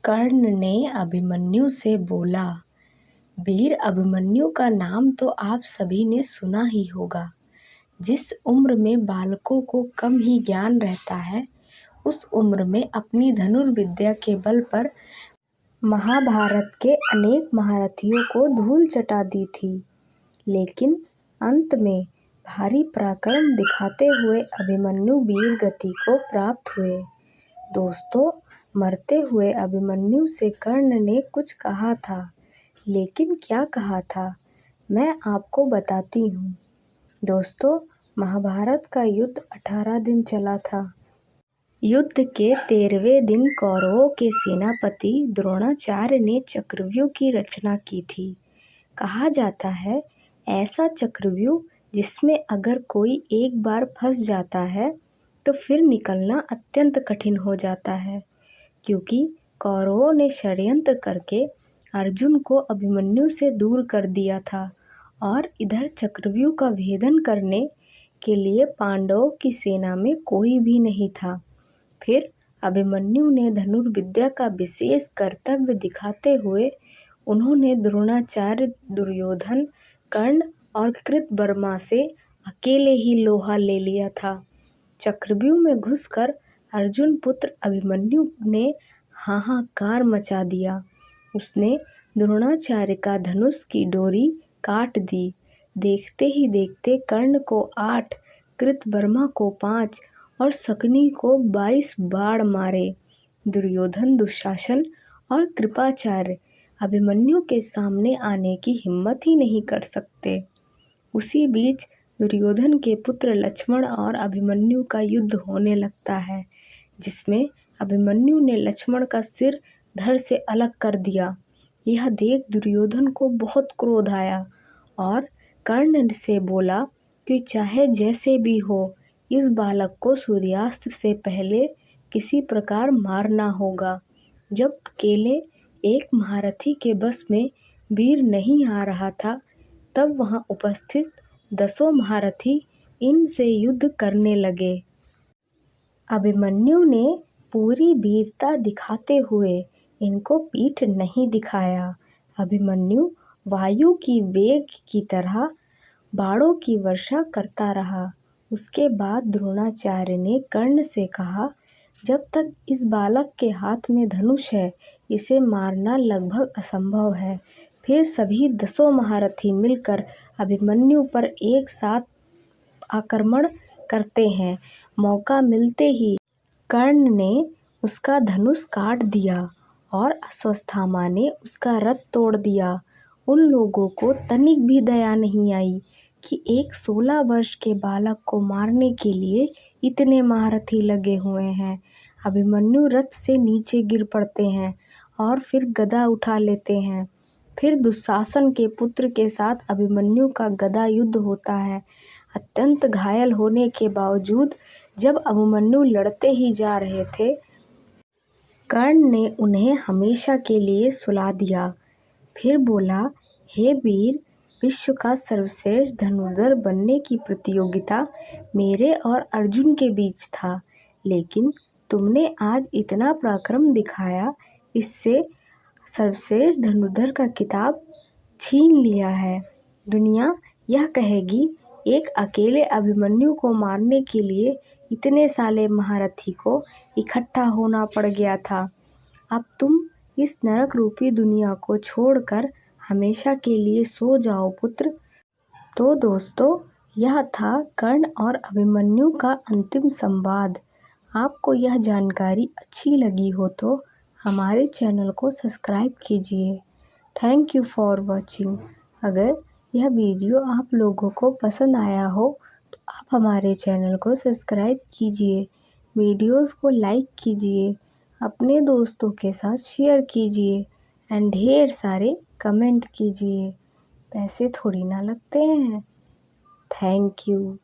कर्ण ने अभिमन्यु से बोला, वीर अभिमन्यु का नाम तो आप सभी ने सुना ही होगा। जिस उम्र में बालकों को कम ही ज्ञान रहता है, उस उम्र में अपनी धनुर्विद्या के बल पर महाभारत के अनेक महारथियों को धूल चटा दी थी। लेकिन अंत में भारी पराक्रम दिखाते हुए अभिमन्यु वीर गति को प्राप्त हुए। दोस्तों, मरते हुए अभिमन्यु से कर्ण ने कुछ कहा था, लेकिन क्या कहा था मैं आपको बताती हूँ। दोस्तों, महाभारत का युद्ध 18 दिन चला था। युद्ध के 13वें दिन कौरवों के सेनापति द्रोणाचार्य ने चक्रव्यूह की रचना की थी। कहा जाता है, ऐसा चक्रव्यूह जिसमें अगर कोई एक बार फंस जाता है तो फिर निकलना अत्यंत कठिन हो जाता है, क्योंकि कौरवों ने षड्यंत्र करके अर्जुन को अभिमन्यु से दूर कर दिया था और इधर चक्रव्यूह का भेदन करने के लिए पांडवों की सेना में कोई भी नहीं था। फिर अभिमन्यु ने धनुर्विद्या का विशेष कर्तव्य दिखाते हुए उन्होंने द्रोणाचार्य, दुर्योधन, कर्ण और कृतवर्मा से अकेले ही लोहा ले लिया था। चक्रव्यूह में घुसकर अर्जुन पुत्र अभिमन्यु ने हाहाकार मचा दिया। उसने द्रोणाचार्य का धनुष की डोरी काट दी। देखते ही देखते कर्ण को 8, कृतवर्मा को 5 और शकुनि को 22 बाण मारे। दुर्योधन, दुशासन और कृपाचार्य अभिमन्यु के सामने आने की हिम्मत ही नहीं कर सकते। उसी बीच दुर्योधन के पुत्र लक्ष्मण और अभिमन्यु का युद्ध होने लगता है, जिसमें अभिमन्यु ने लक्ष्मण का सिर धड़ से अलग कर दिया। यह देख दुर्योधन को बहुत क्रोध आया और कर्ण से बोला कि चाहे जैसे भी हो, इस बालक को सूर्यास्त से पहले किसी प्रकार मारना होगा। जब अकेले एक महारथी के बस में वीर नहीं आ रहा था, तब वहां उपस्थित 10 महारथी इनसे युद्ध करने लगे। अभिमन्यु ने पूरी वीरता दिखाते हुए इनको पीठ नहीं दिखाया। अभिमन्यु वायु की वेग की तरह बाणों की वर्षा करता रहा। उसके बाद द्रोणाचार्य ने कर्ण से कहा, जब तक इस बालक के हाथ में धनुष है, इसे मारना लगभग असंभव है। फिर सभी 10 महारथी मिलकर अभिमन्यु पर एक साथ आक्रमण करते हैं। मौका मिलते ही कर्ण ने उसका धनुष काट दिया और अश्वत्थामा ने उसका रथ तोड़ दिया। उन लोगों को तनिक भी दया नहीं आई कि एक 16 वर्ष के बालक को मारने के लिए इतने महारथी लगे हुए हैं। अभिमन्यु रथ से नीचे गिर पड़ते हैं और फिर गदा उठा लेते हैं। फिर दुशासन के पुत्र के साथ अभिमन्यु का गदा युद्ध होता है। अत्यंत घायल होने के बावजूद जब अभिमन्यु लड़ते ही जा रहे थे, कर्ण ने उन्हें हमेशा के लिए सुला दिया। फिर बोला, हे वीर, विश्व का सर्वश्रेष्ठ धनुर्धर बनने की प्रतियोगिता मेरे और अर्जुन के बीच था, लेकिन तुमने आज इतना पराक्रम दिखाया, इससे सर्वश्रेष्ठ धनुर्धर का खिताब छीन लिया है। दुनिया यह कहेगी, एक अकेले अभिमन्यु को मारने के लिए इतने सारे महारथी को इकट्ठा होना पड़ गया था। अब तुम इस नरक रूपी दुनिया को छोड़कर हमेशा के लिए सो जाओ पुत्र। तो दोस्तों, यह था कर्ण और अभिमन्यु का अंतिम संवाद। आपको यह जानकारी अच्छी लगी हो तो हमारे चैनल को सब्सक्राइब कीजिए। Thank you for watching. अगर यह वीडियो आप लोगों को पसंद आया हो तो आप हमारे चैनल को सब्सक्राइब कीजिए, वीडियोस को लाइक कीजिए, अपने दोस्तों के साथ शेयर कीजिए एंड ढेर सारे कमेंट कीजिए। पैसे थोड़ी ना लगते हैं। Thank you.